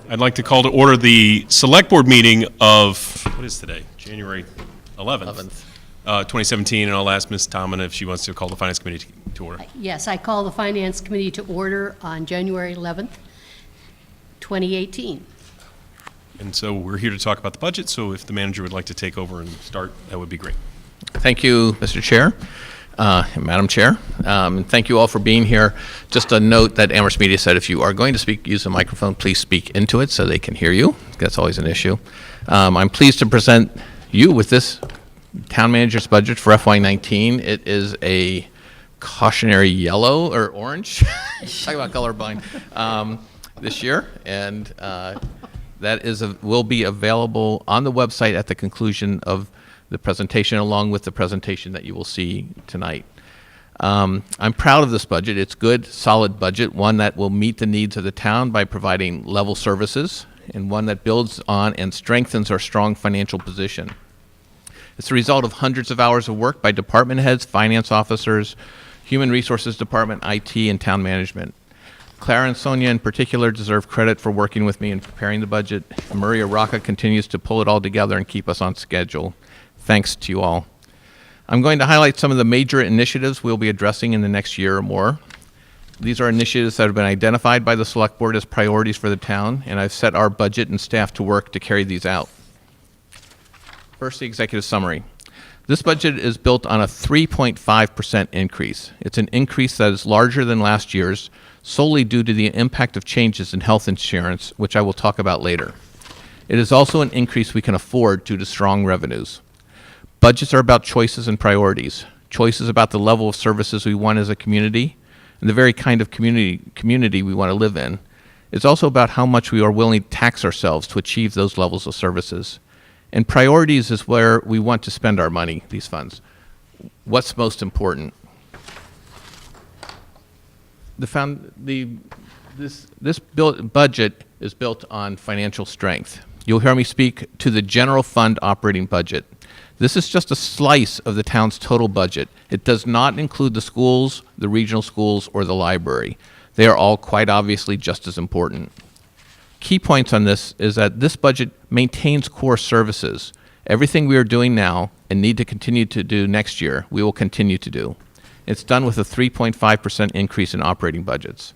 I'd like to call to order the Select Board meeting of, what is today? January 11th, 2017, and I'll ask Ms. Tomlin if she wants to call the Finance Committee to order. Yes, I call the Finance Committee to order on January 11th, 2018. And so we're here to talk about the budget, so if the manager would like to take over and start, that would be great. Thank you, Mr. Chair, Madam Chair, and thank you all for being here. Just a note that Amherst Media said if you are going to speak, use the microphone, please speak into it so they can hear you. That's always an issue. I'm pleased to present you with this Town Manager's budget for FY19. It is a cautionary yellow or orange. Talk about colorblind this year, and that will be available on the website at the conclusion of the presentation, along with the presentation that you will see tonight. I'm proud of this budget. It's good, solid budget, one that will meet the needs of the town by providing level services, and one that builds on and strengthens our strong financial position. It's the result of hundreds of hours of work by department heads, finance officers, Human Resources Department, IT, and town management. Clara and Sonia in particular deserve credit for working with me in preparing the budget. Maria Rocca continues to pull it all together and keep us on schedule. Thanks to you all. I'm going to highlight some of the major initiatives we'll be addressing in the next year or more. These are initiatives that have been identified by the Select Board as priorities for the town, and I've set our budget and staff to work to carry these out. First, the executive summary. This budget is built on a 3.5% increase. It's an increase that is larger than last year's, solely due to the impact of changes in health insurance, which I will talk about later. It is also an increase we can afford due to strong revenues. Budgets are about choices and priorities. Choices about the level of services we want as a community and the very kind of community we want to live in. It's also about how much we are willing to tax ourselves to achieve those levels of services. And priorities is where we want to spend our money, these funds. What's most important? This budget is built on financial strength. You'll hear me speak to the general fund operating budget. This is just a slice of the town's total budget. It does not include the schools, the regional schools, or the library. They are all quite obviously just as important. Key points on this is that this budget maintains core services. Everything we are doing now and need to continue to do next year, we will continue to do. It's done with a 3.5% increase in operating budgets.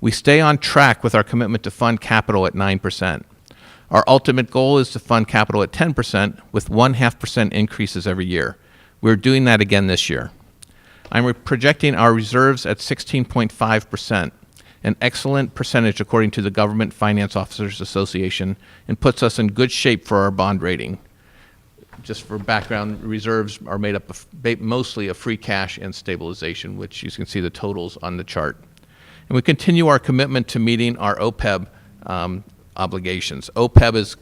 We stay on track with our commitment to fund capital at 9%. Our ultimate goal is to fund capital at 10% with 0.5% increases every year. We're doing that again this year. I'm projecting our reserves at 16.5%, an excellent percentage according to the Government Finance Officers Association, and puts us in good shape for our bond rating. Just for background, reserves are made up of mostly of free cash and stabilization, which you can see the totals on the chart. And we continue our commitment to meeting our OPEB obligations. OPEB is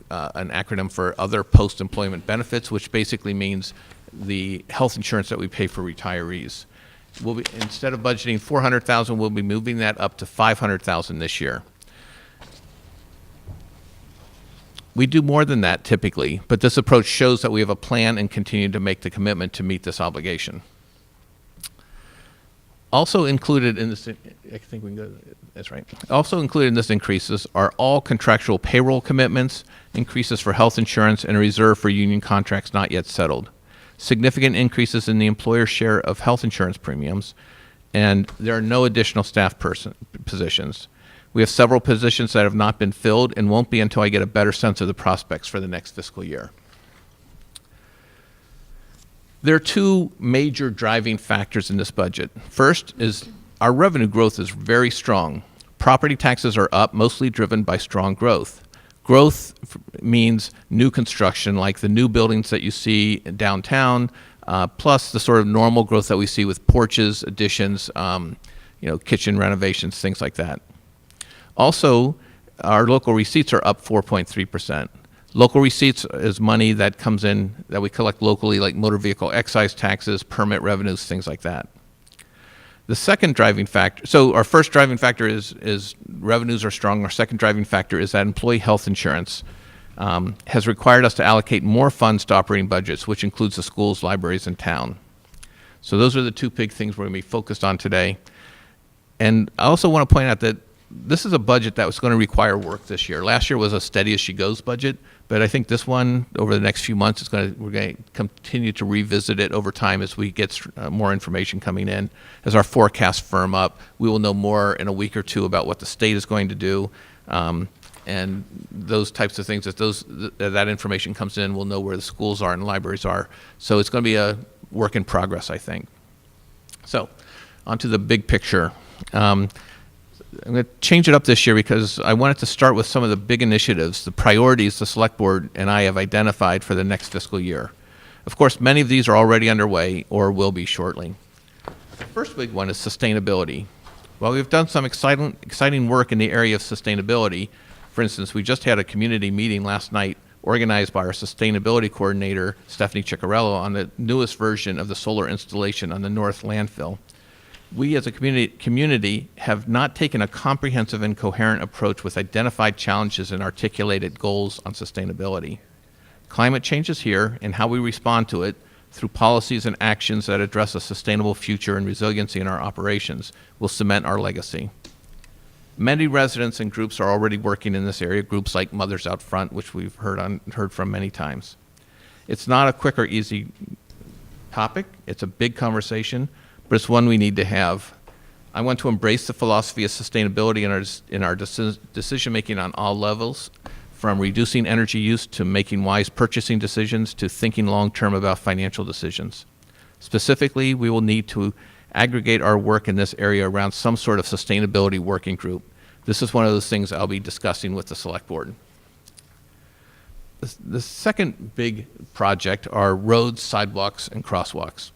an acronym for Other Post-Employment Benefits, which basically means the health insurance that we pay for retirees. Instead of budgeting $400,000, we'll be moving that up to $500,000 this year. We do more than that typically, but this approach shows that we have a plan and continue to make the commitment to meet this obligation. Also included in this, I think we can go, that's right. Also included in this increases are all contractual payroll commitments, increases for health insurance, and a reserve for union contracts not yet settled. Significant increases in the employer's share of health insurance premiums, and there are no additional staff positions. We have several positions that have not been filled and won't be until I get a better sense of the prospects for the next fiscal year. There are two major driving factors in this budget. First is our revenue growth is very strong. Property taxes are up, mostly driven by strong growth. Growth means new construction, like the new buildings that you see downtown, plus the sort of normal growth that we see with porches, additions, kitchen renovations, things like that. Also, our local receipts are up 4.3%. Local receipts is money that comes in that we collect locally, like motor vehicle excise taxes, permit revenues, things like that. The second driving factor, so our first driving factor is revenues are strong. Our second driving factor is that employee health insurance has required us to allocate more funds to operating budgets, which includes the schools, libraries, and town. So those are the two big things we're going to be focused on today. And I also want to point out that this is a budget that was going to require work this year. Last year was a steady as she goes budget, but I think this one, over the next few months, we're going to continue to revisit it over time as we get more information coming in. As our forecasts firm up, we will know more in a week or two about what the state is going to do, and those types of things. As that information comes in, we'll know where the schools are and libraries are. So it's going to be a work in progress, I think. So, onto the big picture. I'm going to change it up this year because I wanted to start with some of the big initiatives, the priorities the Select Board and I have identified for the next fiscal year. Of course, many of these are already underway or will be shortly. The first big one is sustainability. While we've done some exciting work in the area of sustainability, for instance, we just had a community meeting last night organized by our sustainability coordinator, Stephanie Ciccarello, on the newest version of the solar installation on the North Landfill. We as a community have not taken a comprehensive and coherent approach with identified challenges and articulated goals on sustainability. Climate change is here, and how we respond to it through policies and actions that address a sustainable future and resiliency in our operations will cement our legacy. Many residents and groups are already working in this area, groups like Mothers Out Front, which we've heard from many times. It's not a quick or easy topic. It's a big conversation, but it's one we need to have. I want to embrace the philosophy of sustainability in our decision-making on all levels, from reducing energy use to making wise purchasing decisions to thinking long-term about financial decisions. Specifically, we will need to aggregate our work in this area around some sort of sustainability working group. This is one of those things I'll be discussing with the Select Board. The second big project are roads, sidewalks, and crosswalks.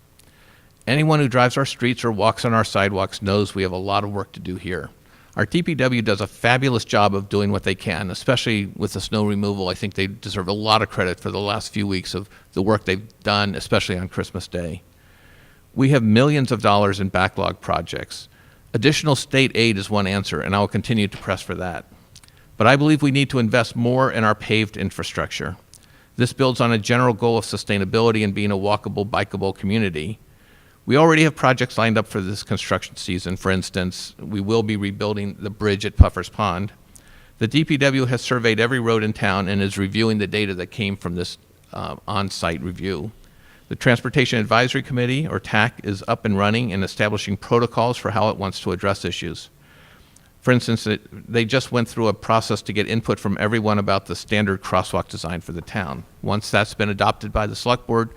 Anyone who drives our streets or walks on our sidewalks knows we have a lot of work to do here. Our DPW does a fabulous job of doing what they can, especially with the snow removal. I think they deserve a lot of credit for the last few weeks of the work they've done, especially on Christmas Day. We have millions of dollars in backlog projects. Additional state aid is one answer, and I will continue to press for that. But I believe we need to invest more in our paved infrastructure. This builds on a general goal of sustainability and being a walkable, bikeable community. We already have projects lined up for this construction season. For instance, we will be rebuilding the bridge at Puffer's Pond. The DPW has surveyed every road in town and is reviewing the data that came from this on-site review. The Transportation Advisory Committee, or TAC, is up and running and establishing protocols for how it wants to address issues. For instance, they just went through a process to get input from everyone about the standard crosswalk design for the town. Once that's been adopted by the Select Board,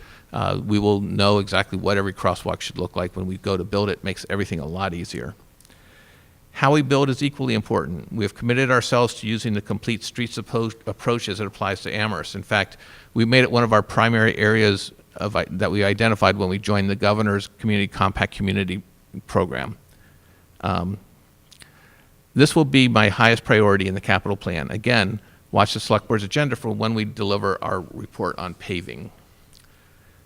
we will know exactly what every crosswalk should look like when we go to build it. Makes everything a lot easier. How we build is equally important. We have committed ourselves to using the complete streets approach as it applies to Amherst. In fact, we made it one of our primary areas that we identified when we joined the Governor's Community Compact Community Program. This will be my highest priority in the capital plan. Again, watch the Select Board's agenda for when we deliver our report on paving.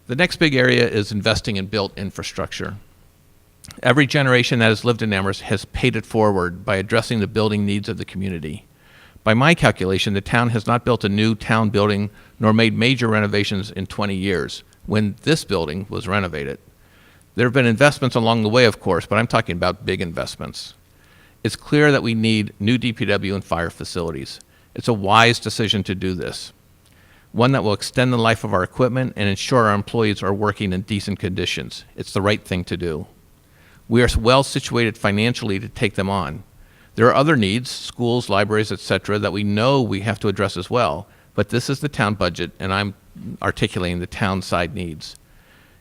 The next big area is investing in built infrastructure. Every generation that has lived in Amherst has paid it forward by addressing the building needs of the community. By my calculation, the town has not built a new town building nor made major renovations in 20 years, when this building was renovated. There have been investments along the way, of course, but I'm talking about big investments. It's clear that we need new DPW and fire facilities. It's a wise decision to do this, one that will extend the life of our equipment and ensure our employees are working in decent conditions. It's the right thing to do. We are well situated financially to take them on. There are other needs, schools, libraries, etc., that we know we have to address as well, but this is the town budget, and I'm articulating the town side needs.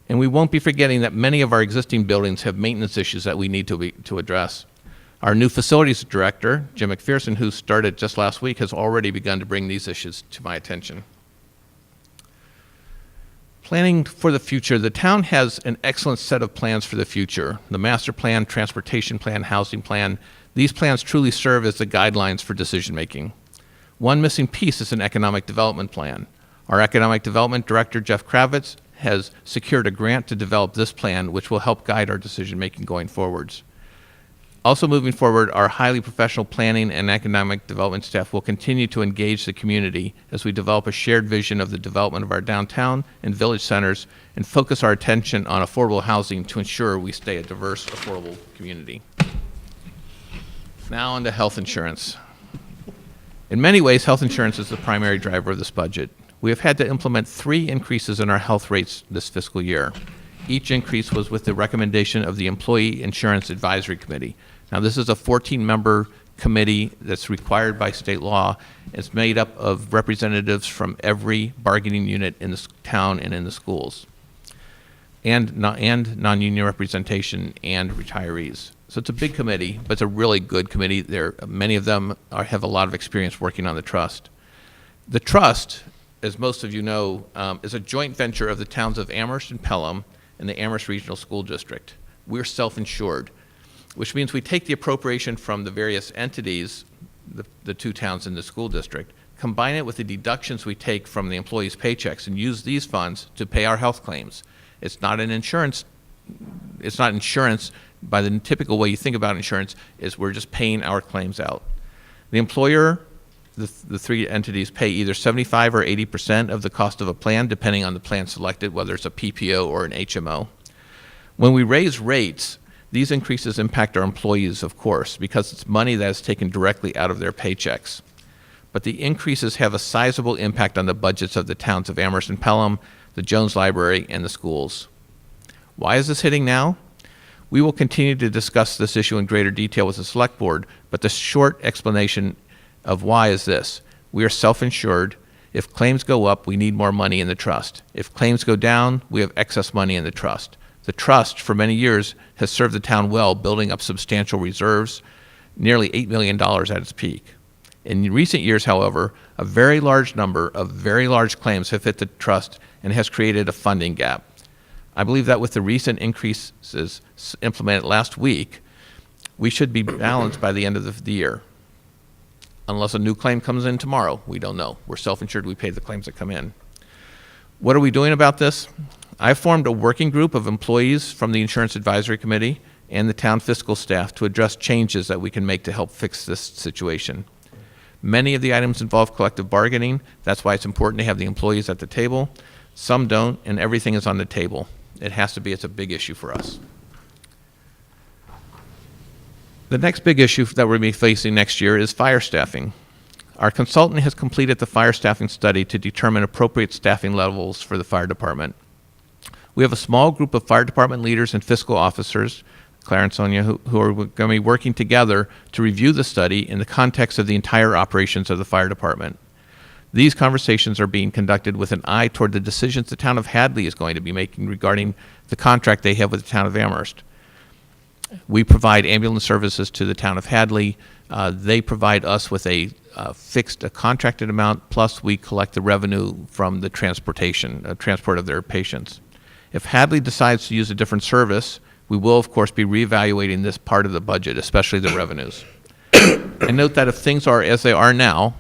And we won't be forgetting that many of our existing buildings have maintenance issues that we need to address. Our new facilities director, Jim McPherson, who started just last week, has already begun to bring these issues to my attention. Planning for the future. The town has an excellent set of plans for the future. The master plan, transportation plan, housing plan. These plans truly serve as the guidelines for decision making. One missing piece is an economic development plan. Our economic development director, Jeff Kravitz, has secured a grant to develop this plan, which will help guide our decision making going forwards. Also moving forward, our highly professional planning and economic development staff will continue to engage the community as we develop a shared vision of the development of our downtown and village centers and focus our attention on affordable housing to ensure we stay a diverse, affordable community. Now on to health insurance. In many ways, health insurance is the primary driver of this budget. We have had to implement 3 increases in our health rates this fiscal year. Each increase was with the recommendation of the Employee Insurance Advisory Committee. Now, this is a 14-member committee that's required by state law. It's made up of representatives from every bargaining unit in the town and in the schools, and non-union representation and retirees. So it's a big committee, but it's a really good committee. Many of them have a lot of experience working on the trust. The trust, as most of you know, is a joint venture of the towns of Amherst and Pelham and the Amherst Regional School District. We're self-insured, which means we take the appropriation from the various entities, the 2 towns in the school district, combine it with the deductions we take from the employees' paychecks, and use these funds to pay our health claims. It's not insurance by the typical way you think about insurance, is we're just paying our claims out. The employer, the 3 entities pay either 75 or 80% of the cost of a plan, depending on the plan selected, whether it's a PPO or an HMO. When we raise rates, these increases impact our employees, of course, because it's money that is taken directly out of their paychecks. But the increases have a sizable impact on the budgets of the towns of Amherst and Pelham, the Jones Library, and the schools. Why is this hitting now? We will continue to discuss this issue in greater detail with the Select Board, but the short explanation of why is this. We are self-insured. If claims go up, we need more money in the trust. If claims go down, we have excess money in the trust. The trust, for many years, has served the town well, building up substantial reserves, nearly $8 million at its peak. In recent years, however, a very large number of very large claims have hit the trust and has created a funding gap. I believe that with the recent increases implemented last week, we should be balanced by the end of the year. Unless a new claim comes in tomorrow, we don't know. We're self-insured, we pay the claims that come in. What are we doing about this? I formed a working group of employees from the Insurance Advisory Committee and the town fiscal staff to address changes that we can make to help fix this situation. Many of the items involve collective bargaining. That's why it's important to have the employees at the table. Some don't, and everything is on the table. It has to be. It's a big issue for us. The next big issue that we'll be facing next year is fire staffing. Our consultant has completed the fire staffing study to determine appropriate staffing levels for the fire department. We have a small group of fire department leaders and fiscal officers, Claire and Sonia, who are going to be working together to review the study in the context of the entire operations of the fire department. These conversations are being conducted with an eye toward the decisions the town of Hadley is going to be making regarding the contract they have with the town of Amherst. We provide ambulance services to the town of Hadley. They provide us with a contracted amount, plus we collect the revenue from the transport of their patients. If Hadley decides to use a different service, we will, of course, be reevaluating this part of the budget, especially the revenues. And note that if things are as they are now,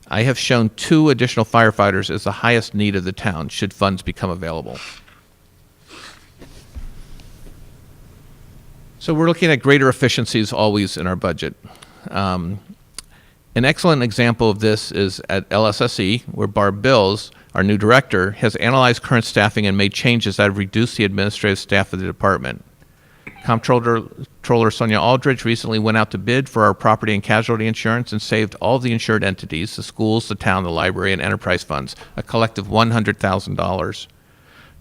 I have shown 2 additional firefighters as the highest need of the town, should funds become available. So we're looking at greater efficiencies always in our budget. An excellent example of this is at LSSE, where Barb Bills, our new director, has analyzed current staffing and made changes that have reduced the administrative staff of the department. Comptroller Sonia Aldridge recently went out to bid for our property and casualty insurance and saved all the insured entities, the schools, the town, the library, and enterprise funds, a collective $100,000.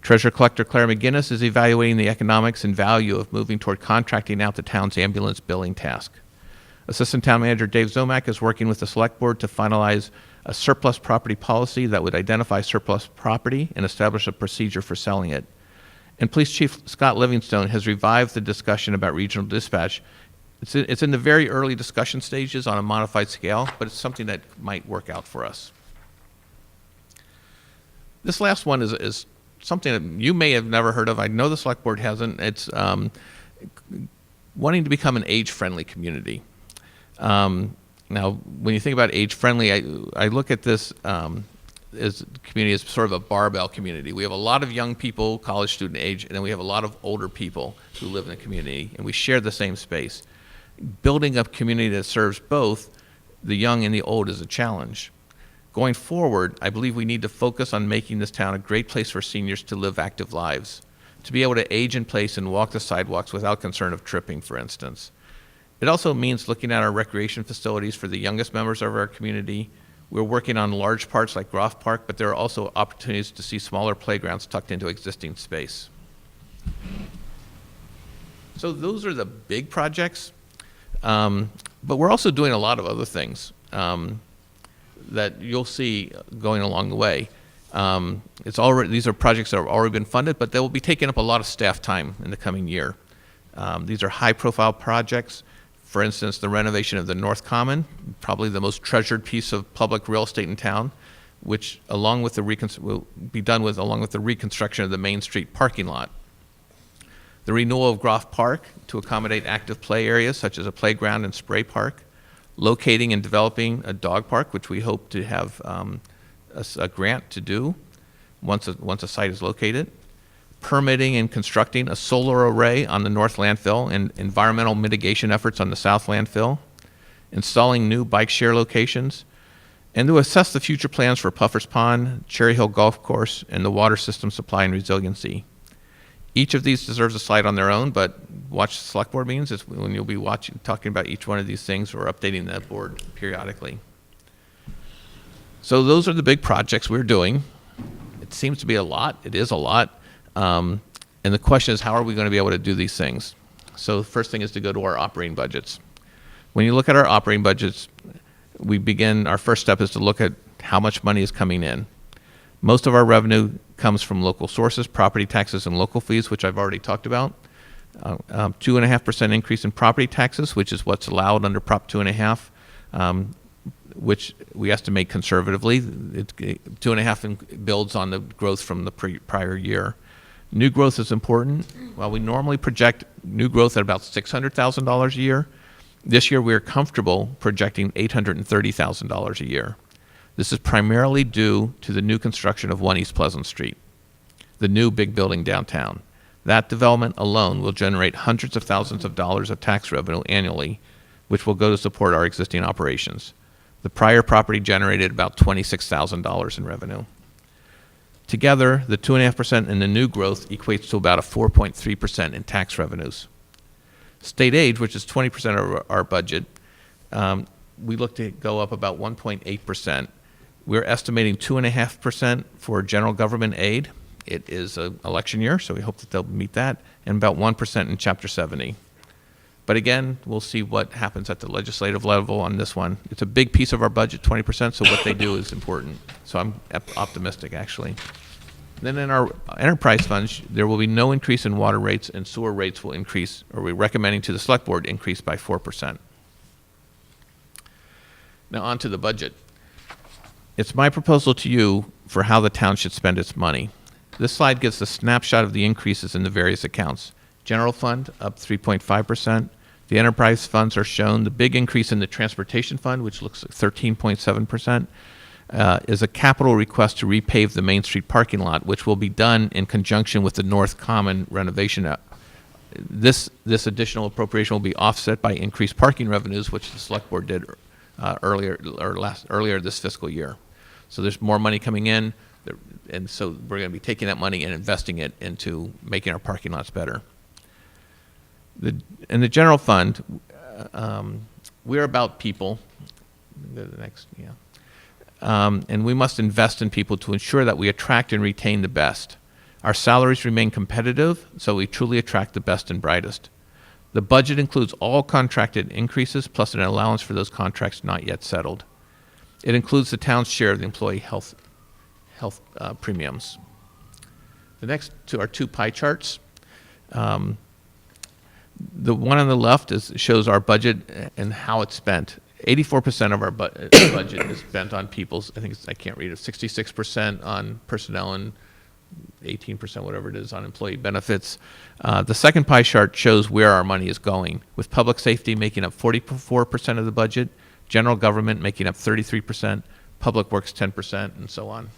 Treasurer Collector Claire McGinnis is evaluating the economics and value of moving toward contracting out the town's ambulance billing task. Assistant Town Manager Dave Zomack is working with the Select Board to finalize a surplus property policy that would identify surplus property and establish a procedure for selling it. And Police Chief Scott Livingstone has revived the discussion about regional dispatch. It's in the very early discussion stages on a modified scale, but it's something that might work out for us. This last one is something that you may have never heard of. I know the Select Board hasn't. It's wanting to become an age-friendly community. Now, when you think about age-friendly, I look at this as a community as sort of a barbell community. We have a lot of young people, college student age, and then we have a lot of older people who live in the community, and we share the same space. Building a community that serves both the young and the old is a challenge. Going forward, I believe we need to focus on making this town a great place for seniors to live active lives, to be able to age in place and walk the sidewalks without concern of tripping, for instance. It also means looking at our recreation facilities for the youngest members of our community. We're working on large parks like Groff Park, but there are also opportunities to see smaller playgrounds tucked into existing space. So those are the big projects, but we're also doing a lot of other things that you'll see going along the way. These are projects that have already been funded, but they will be taking up a lot of staff time in the coming year. These are high-profile projects. For instance, the renovation of the North Common, probably the most treasured piece of public real estate in town, which along with will be done with along with the reconstruction of the Main Street parking lot. The renewal of Groff Park to accommodate active play areas such as a playground and spray park, locating and developing a dog park, which we hope to have a grant to do once a site is located, permitting and constructing a solar array on the north landfill and environmental mitigation efforts on the south landfill, installing new bike share locations, and to assess the future plans for Puffer's Pond, Cherry Hill Golf Course, and the water system supply and resiliency. Each of these deserves a slide on their own, but watch the select board meetings. It's when you'll be talking about each one of these things or updating that board periodically. So those are the big projects we're doing. It seems to be a lot. It is a lot. And the question is, how are we going to be able to do these things? So the first thing is to go to our operating budgets. When you look at our operating budgets, our first step is to look at how much money is coming in. Most of our revenue comes from local sources, property taxes and local fees, which I've already talked about. 2.5% increase in property taxes, which is what's allowed under Prop 2.5, which we estimate conservatively. 2.5 builds on the growth from the prior year. New growth is important. While we normally project new growth at about $600,000 a year, this year we are comfortable projecting $830,000 a year. This is primarily due to the new construction of 1 East Pleasant Street, the new big building downtown. That development alone will generate hundreds of thousands of dollars of tax revenue annually, which will go to support our existing operations. The prior property generated about $26,000 in revenue. Together, the 2.5% in the new growth equates to about a 4.3% in tax revenues. State aid, which is 20% of our budget, we look to go up about 1.8%. We're estimating 2.5% for general government aid. It is an election year, so we hope that they'll meet that, and about 1% in Chapter 70. But again, we'll see what happens at the legislative level on this one. It's a big piece of our budget, 20%, so what they do is important. So I'm optimistic, actually. Then in our enterprise funds, there will be no increase in water rates, and sewer rates will increase, or we're recommending to the select board increase by 4%. Now on to the budget. It's my proposal to you for how the town should spend its money. This slide gives a snapshot of the increases in the various accounts. General fund up 3.5%. The enterprise funds are shown. The big increase in the transportation fund, which looks like 13.7%, is a capital request to repave the Main Street parking lot, which will be done in conjunction with the North Common renovation. This additional appropriation will be offset by increased parking revenues, which the select board did earlier this fiscal year. So there's more money coming in, and so we're going to be taking that money and investing it into making our parking lots better. In the general fund, we're about people. Go to the next, yeah. And we must invest in people to ensure that we attract and retain the best. Our salaries remain competitive, so we truly attract the best and brightest. The budget includes all contracted increases plus an allowance for those contracts not yet settled. It includes the town's share of the employee health premiums. The next two are two pie charts. The one on the left shows our budget and how it's spent. 84% of our budget is spent on people's, I can't read it, 66% on personnel and 18%, whatever it is, on employee benefits. The second pie chart shows where our money is going, with public safety making up 44% of the budget, general government making up 33%, public works 10%, and so on.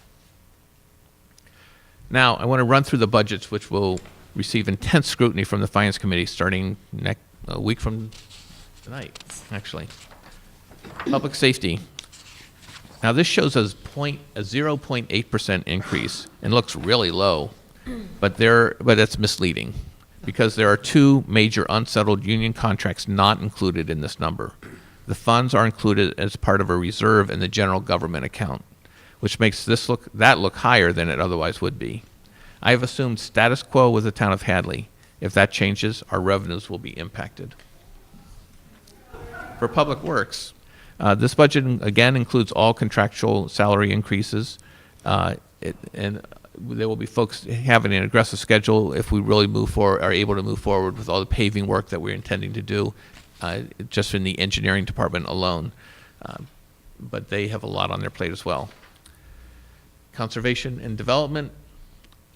Now, I want to run through the budgets, which will receive intense scrutiny from the Finance Committee starting a week from tonight, actually. Public safety. Now this shows us a 0.8% increase and looks really low, but that's misleading. because there are two major unsettled union contracts not included in this number. The funds are included as part of a reserve in the general government account, which makes that look higher than it otherwise would be. I have assumed status quo with the town of Hadley. If that changes, our revenues will be impacted. For Public Works, this budget again includes all contractual salary increases, and there will be folks having an aggressive schedule if we really are able to move forward with all the paving work that we're intending to do, just in the engineering department alone. But they have a lot on their plate as well. Conservation and Development,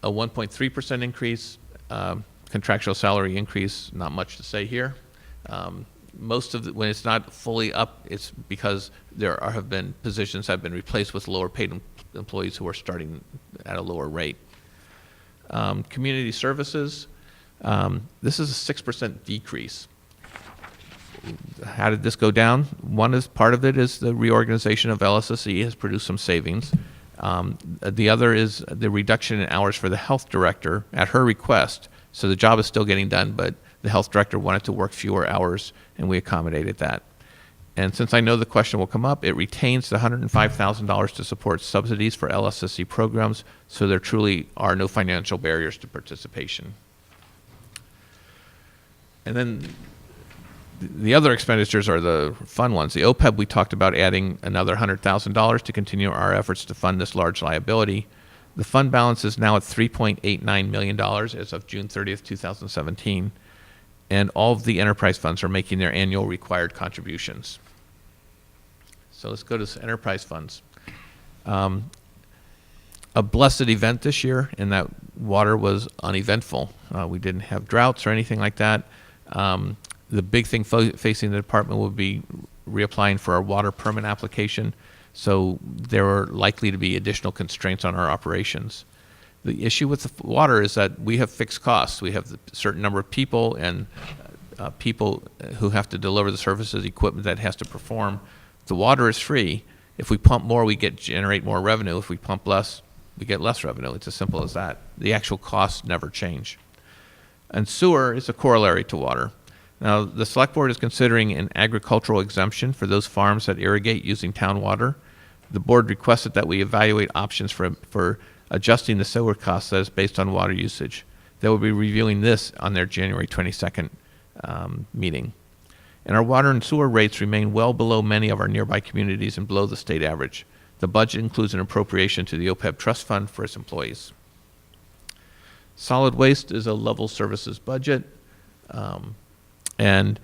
a 1.3% increase. Contractual salary increase, not much to say here. Most of when it's not fully up, it's because there have been positions that have been replaced with lower paid employees who are starting at a lower rate. Community Services, this is a 6% decrease. How did this go down? Part of it is the reorganization of LSSE has produced some savings. The other is the reduction in hours for the health director at her request. So the job is still getting done, but the health director wanted to work fewer hours, and we accommodated that. And since I know the question will come up, it retains the $105,000 to support subsidies for LSSE programs, so there truly are no financial barriers to participation. And then the other expenditures are the fun ones. The OPEB, we talked about adding another $100,000 to continue our efforts to fund this large liability. The fund balance is now at $3.89 million as of June 30th, 2017, and all of the enterprise funds are making their annual required contributions. So let's go to enterprise funds. A blessed event this year in that water was uneventful. We didn't have droughts or anything like that. The big thing facing the department will be reapplying for our water permit application. So there are likely to be additional constraints on our operations. The issue with the water is that we have fixed costs. We have a certain number of people and people who have to deliver the services, equipment that has to perform. The water is free. If we pump more, we generate more revenue. If we pump less, we get less revenue. It's as simple as that. The actual costs never change. And sewer is a corollary to water. Now, the Select Board is considering an agricultural exemption for those farms that irrigate using town water. The board requested that we evaluate options for adjusting the sewer cost that is based on water usage. They will be reviewing this on their January 22nd meeting. And our water and sewer rates remain well below many of our nearby communities and below the state average. The budget includes an appropriation to the OPEB trust fund for its employees. Solid waste is a level services budget. And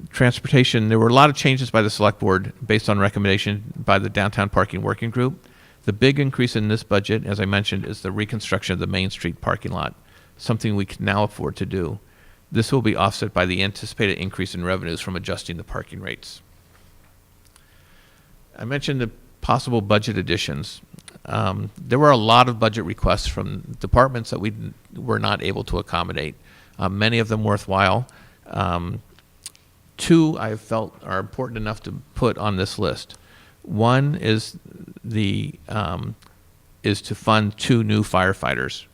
transportation, there were a lot of changes by the Select Board based on recommendation by the Downtown Parking Working Group. The big increase in this budget, as I mentioned, is the reconstruction of the Main Street parking lot, something we can now afford to do. This will be offset by the anticipated increase in revenues from adjusting the parking rates. I mentioned the possible budget additions. There were a lot of budget requests from departments that we were not able to accommodate, many of them worthwhile. Two I felt are important enough to put on this list. One is to fund 2 new firefighters.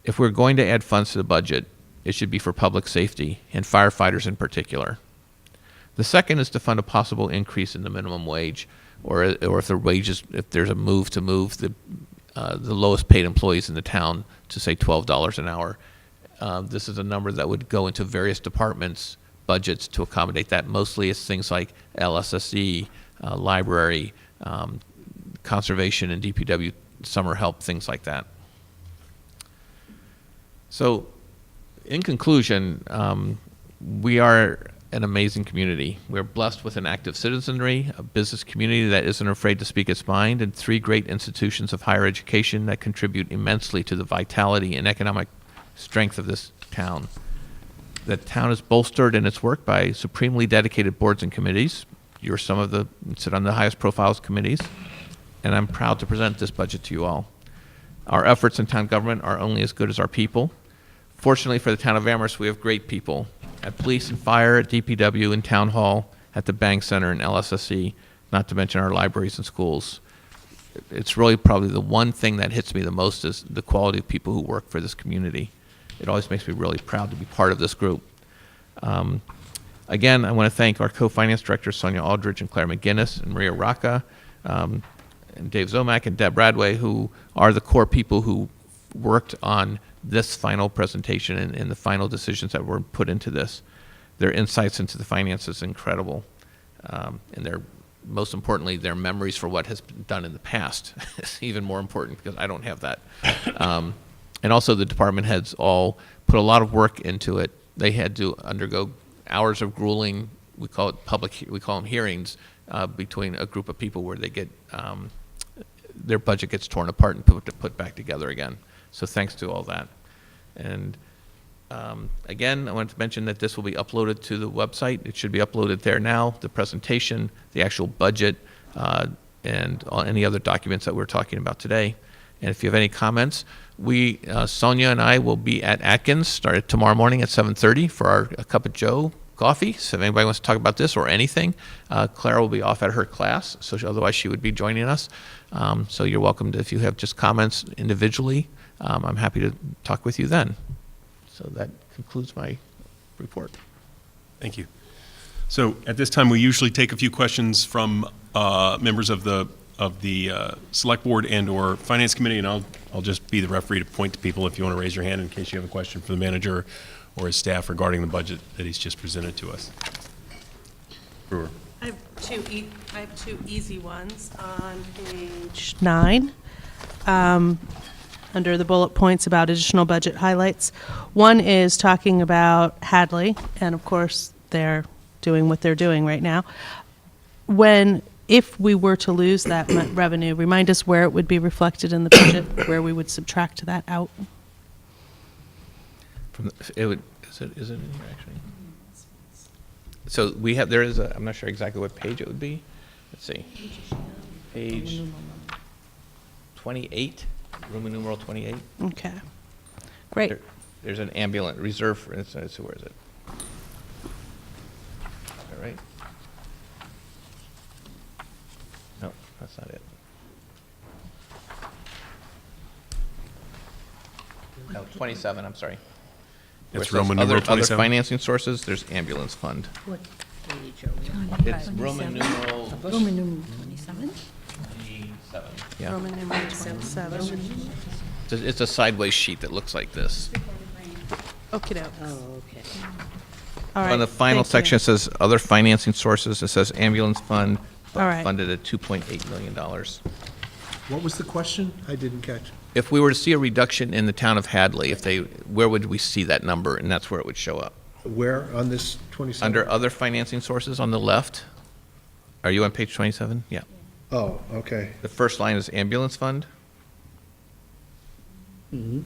If we're going to add funds to the budget, it should be for public safety and firefighters in particular. The second is to fund a possible increase in the minimum wage, or if there's a move to move the lowest paid employees in the town to say $12 an hour. This is a number that would go into various departments' budgets to accommodate that. Mostly it's things like LSSE, library, conservation and DPW summer help, things like that. So in conclusion, we are an amazing community. We're blessed with an active citizenry, a business community that isn't afraid to speak its mind, and 3 great institutions of higher education that contribute immensely to the vitality and economic strength of this town. The town is bolstered in its work by supremely dedicated boards and committees. You're some of the sit on the highest profiles committees, and I'm proud to present this budget to you all. Our efforts in town government are only as good as our people. Fortunately for the town of Amherst, we have great people at police and fire, at DPW, in town hall, at the bank center, and LSSE, not to mention our libraries and schools. It's really probably the one thing that hits me the most is the quality of people who work for this community. it always makes me really proud to be part of this group. Again, I want to thank our co-finance directors, Sonia Aldridge and Claire McGinnis, and Maria Rocca, and Dave Zomack and Deb Radway, who are the core people who worked on this final presentation and the final decisions that were put into this. Their insights into the finances is incredible. And most importantly, their memories for what has been done in the past is even more important, because I don't have that. And also the department heads all put a lot of work into it. They had to undergo hours of grueling, we call them hearings, between a group of people where they get, their budget gets torn apart and put back together again. So thanks to all that. And again, I wanted to mention that this will be uploaded to the website. It should be uploaded there now, the presentation, the actual budget, and any other documents that we're talking about today. And if you have any comments, Sonia and I will be at Atkins, started tomorrow morning at 7:30 for a cup of joe coffee. So if anybody wants to talk about this or anything, Clara will be off at her class, so otherwise she would be joining us. So you're welcome to, if you have just comments individually, I'm happy to talk with you then. So that concludes my report. Thank you. So at this time, we usually take a few questions from members of the Select Board and/or Finance Committee, and I'll just be the referee to point to people if you want to raise your hand in case you have a question for the manager or his staff regarding the budget that he's just presented to us. Brewer. I have two easy ones on page 9. Under the bullet points about additional budget highlights. One is talking about Hadley, and of course, they're doing what they're doing right now. If we were to lose that revenue, remind us where it would be reflected in the budget, where we would subtract that out. Is it in here actually? So I'm not sure exactly what page it would be. Let's see. Page 28. Roman numeral 28. Okay, great. There's an ambulance reserve for instance. Where is it? All right. No, that's not it. No, 27. I'm sorry. Where It's it says Roman numeral other 27? financing sources. There's ambulance fund. What page are we on? It's Roman numeral Roman numeral 27? 27. Yeah. Roman numeral 27. It's a sideways sheet that looks like this. Okey doke. Oh, okay. All right. On the final thank section, you. it says other financing sources. It says ambulance fund, All right. funded at $2.8 million. What was the question? I didn't catch. If we were to see a reduction in the town of Hadley, where would we see that number? And that's where it would show up. Where on this 27? Under other financing sources on the left. Are you on page 27? Yeah. Oh, okay. The first line is ambulance fund. And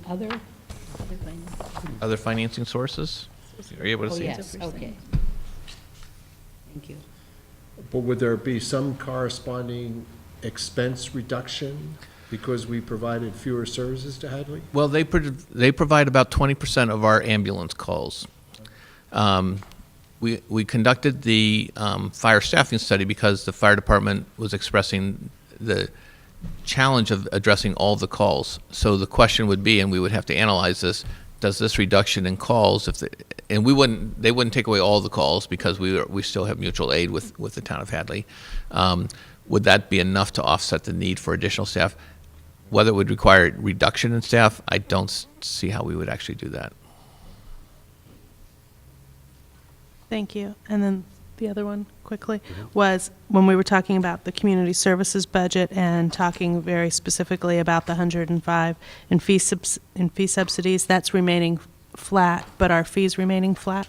other? Other financing sources. Are you able to Oh, see? yes, okay. Thank you. But would there be some corresponding expense reduction because we provided fewer services to Hadley? Well, they provide about 20% of our ambulance calls. We conducted the fire staffing study because the fire department was expressing the challenge of addressing all the calls. So the question would be, and we would have to analyze this, does this reduction in calls, they wouldn't take away all the calls because we still have mutual aid with the town of Hadley. Would that be enough to offset the need for additional staff? Whether it would require reduction in staff, I don't see how we would actually do that. Thank you. And then the other one, quickly, was when we were talking about the community services budget and talking very specifically about the 105 in fee subsidies, that's remaining flat, but are fees remaining flat?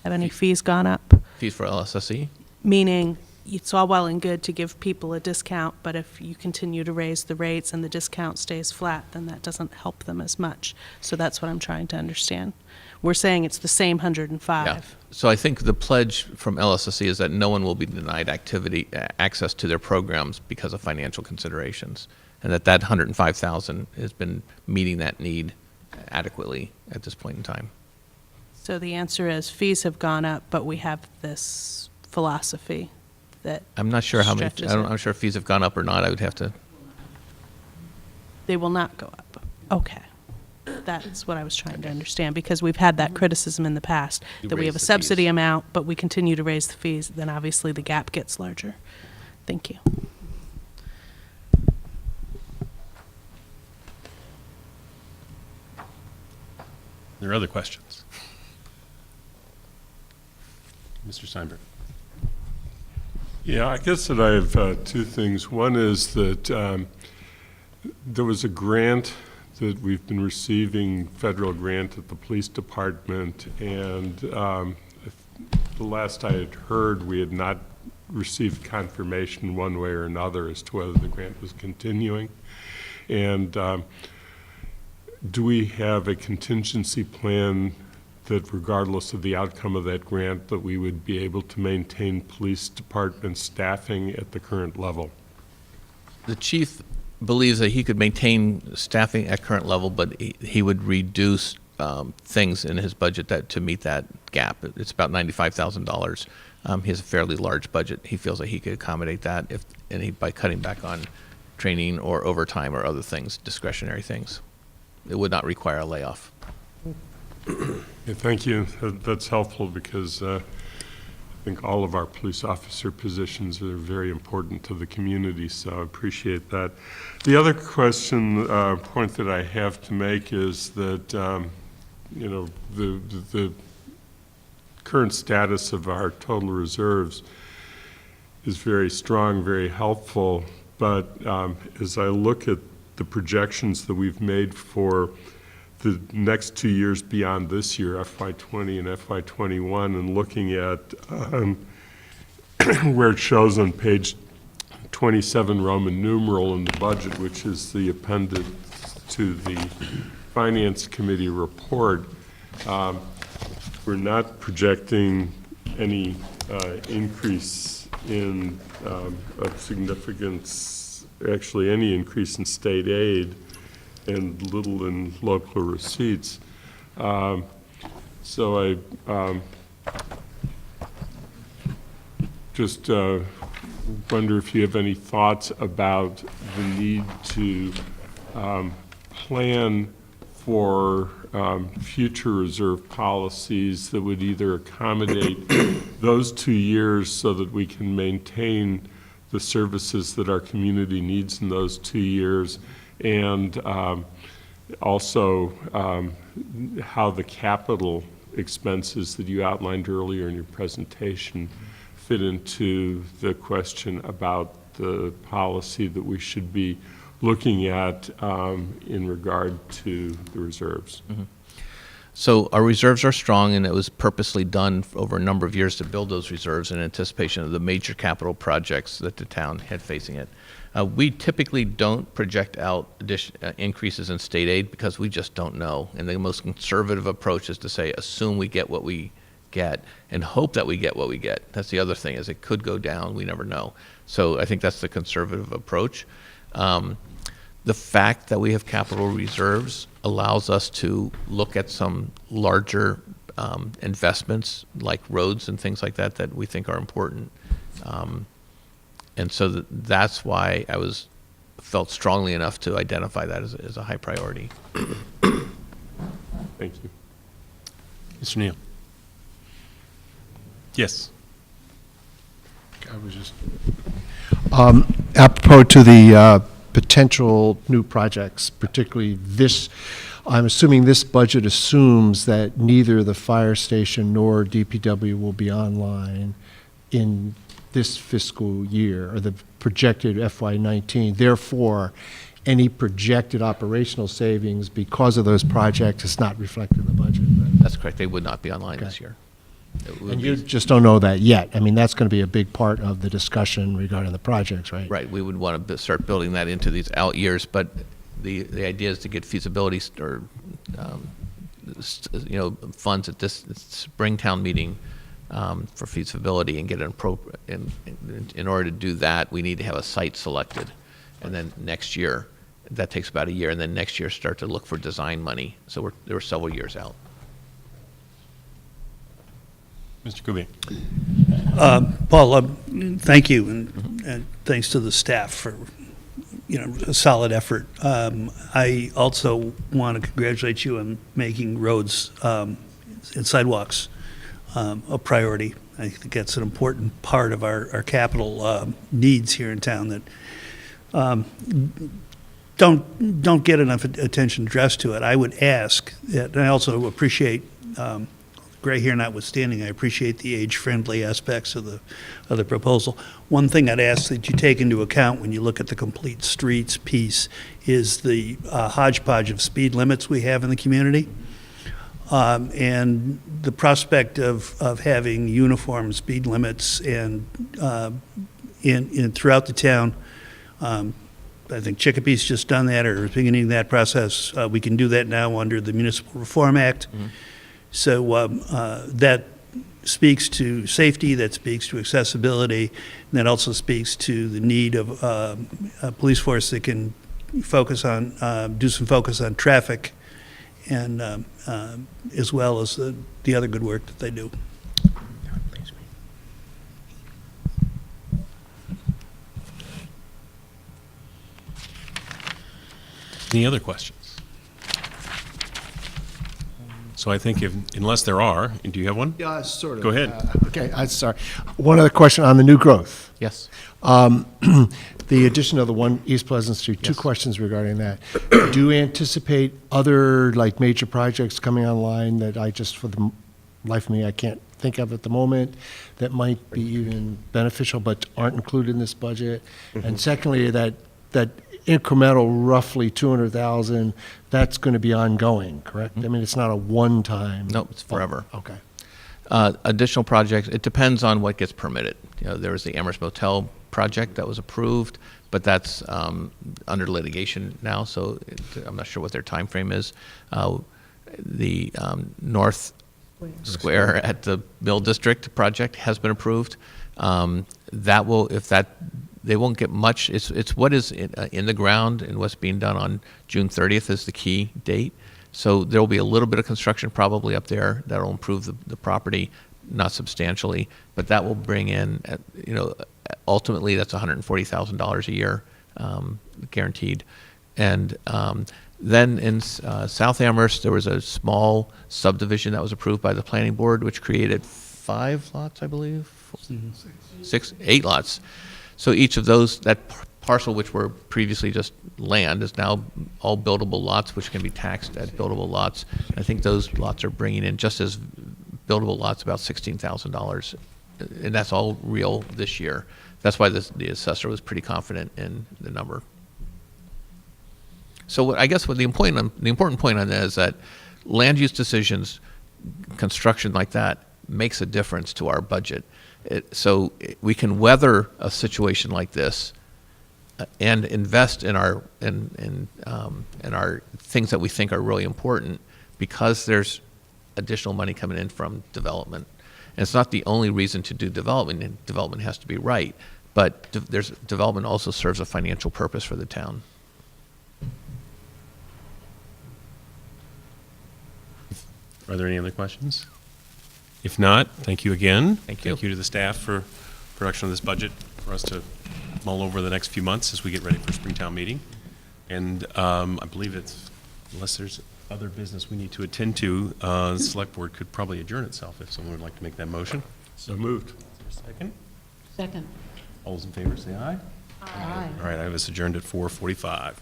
Have any fees gone up? Fees for LSSE? Meaning, it's all well and good to give people a discount, but if you continue to raise the rates and the discount stays flat, then that doesn't help them as much. So that's what I'm trying to understand. We're saying it's the same 105. Yeah. So I think the pledge from LSSE is that no one will be denied access to their programs because of financial considerations, and that 105,000 has been meeting that need adequately at this point in time. So the answer is fees have gone up, but we have this philosophy that I'm not sure how many. stretches it. I'm not sure if fees have gone up or not. I would have to. They will not go up. Okay. That's what I was trying to understand, because we've had that criticism in the past, You that we raise have a the subsidy fees. amount, but we continue to raise the fees, then obviously the gap gets larger. Thank you. There are other questions? Mr. Steinberg. Yeah, I guess that I have two things. One is that there was a grant that we've been receiving, federal grant at the police department, and the last I had heard, we had not received confirmation one way or another as to whether the grant was continuing. And do we have a contingency plan that regardless of the outcome of that grant, that we would be able to maintain police department staffing at the current level? The chief believes that he could maintain staffing at current level, but he would reduce things in his budget to meet that gap. It's about $95,000. He has a fairly large budget. He feels that he could accommodate that by cutting back on training or overtime or other things, discretionary things. It would not require a layoff. Yeah, thank you. That's helpful because I think all of our police officer positions are very important to the community, so I appreciate that. The other point that I have to make is that, the current status of our total reserves is very strong, very helpful, but as I look at the projections that we've made for the next 2 years beyond this year, FY20 and FY21, and looking at where it shows on page 27 Roman numeral in the budget, which is the appendix to the Finance Committee report, we're not projecting any increase of significance, actually any increase in state aid, and little in local receipts. So I just wonder if you have any thoughts about the need to plan for future reserve policies that would either accommodate those 2 years so that we can maintain the services that our community needs in those 2 years, and also how the capital expenses that you outlined earlier in your presentation fit into the question about the policy that we should be looking at in regard to the reserves. Mm-hmm. So our reserves are strong, and it was purposely done over a number of years to build those reserves in anticipation of the major capital projects that the town had facing it. We typically don't project out increases in state aid because we just don't know. And the most conservative approach is to say, assume we get what we get and hope that we get what we get. That's the other thing, is it could go down, we never know. So I think that's the conservative approach. The fact that we have capital reserves allows us to look at some larger investments like roads and things like that that we think are important. And so that's why I felt strongly enough to identify that as a high priority. Thank you. Mr. Neal? Yes. I was just, apropos to the potential new projects, particularly this, I'm assuming this budget assumes that neither the fire station nor DPW will be online in this fiscal year, or the projected FY19. Therefore, any projected operational savings because of those projects is not reflected in the budget. Right? That's correct. They would not be online this year. And you just don't know that yet. I mean, that's going to be a big part of the discussion regarding the projects, right? Right. We would want to start building that into these out years, but the idea is to get feasibility or funds at this Springtown meeting for feasibility and get an appropriate. In order to do that, we need to have a site selected, and then next year, that takes about a year, and then next year start to look for design money. So we're several years out. Mr. Kubiak? Paul, thank you, and thanks to the staff for a solid effort. I also want to congratulate you on making roads and sidewalks a priority. I think that's an important part of our capital needs here in town that don't get enough attention addressed to it. I would ask that, and I also appreciate, gray hair notwithstanding, I appreciate the age-friendly aspects of the proposal. One thing I'd ask that you take into account when you look at the complete streets piece is the hodgepodge of speed limits we have in the community. And the prospect of having uniform speed limits and in throughout the town. I think Chicopee's just done that or is beginning that process. We can do that now under the Municipal Reform Act. Mm-hmm. So that speaks to safety, that speaks to accessibility, and that also speaks to the need of a police force that can focus on, do some focus on traffic, and as well as the other good work that they do. Any other questions? So I think unless there are, do you have one? Yeah, sort of. Go ahead. Okay, I'm sorry. One other question on the new growth. Yes. The addition of the one East Pleasant Street, two questions regarding that. Do you anticipate other, like, major projects coming online that I just, for the life of me, I can't think of at the moment, that might be even beneficial but aren't included in this budget? Mm-hmm. And secondly, that incremental roughly 200,000, that's going to be ongoing, correct? Mm-hmm. I mean, it's not a one-time. No, it's forever. Oh, okay. Additional projects, it depends on what gets permitted. There was the Amherst Motel project that was approved, but that's under litigation now, so I'm not sure what their time frame is. The North Square at the Mill District project has been approved. That will, they won't get much. It's what is in the ground and what's being done on June 30th is the key date. So there will be a little bit of construction probably up there that will improve the property, not substantially, but that will bring in, ultimately that's $140,000 a year guaranteed. And then in South Amherst, there was a small subdivision that was approved by the planning board, which created 5 lots, I believe, 8 lots. So each of those, that parcel which were previously just land is now all buildable lots, which can be taxed at buildable lots. I think those lots are bringing in, just as buildable lots, about $16,000, and that's all real this year. That's why the assessor was pretty confident in the number. So I guess the important point on that is that land use decisions, construction like that, makes a difference to our budget. So we can weather a situation like this and invest in our things that we think are really important because there's additional money coming in from development. And it's not the only reason to do development, and development has to be right, but development also serves a financial purpose for the town. Are there any other questions? If not, thank you again. Thank you. Thank you to the staff for production of this budget for us to mull over the next few months as we get ready for Springtown meeting. And I believe unless there's other business we need to attend to, the select board could probably adjourn itself if someone would like to make that motion. So moved. Is there a second? Second. All those in favor say aye. Aye. All right, I have us adjourned at 4:45.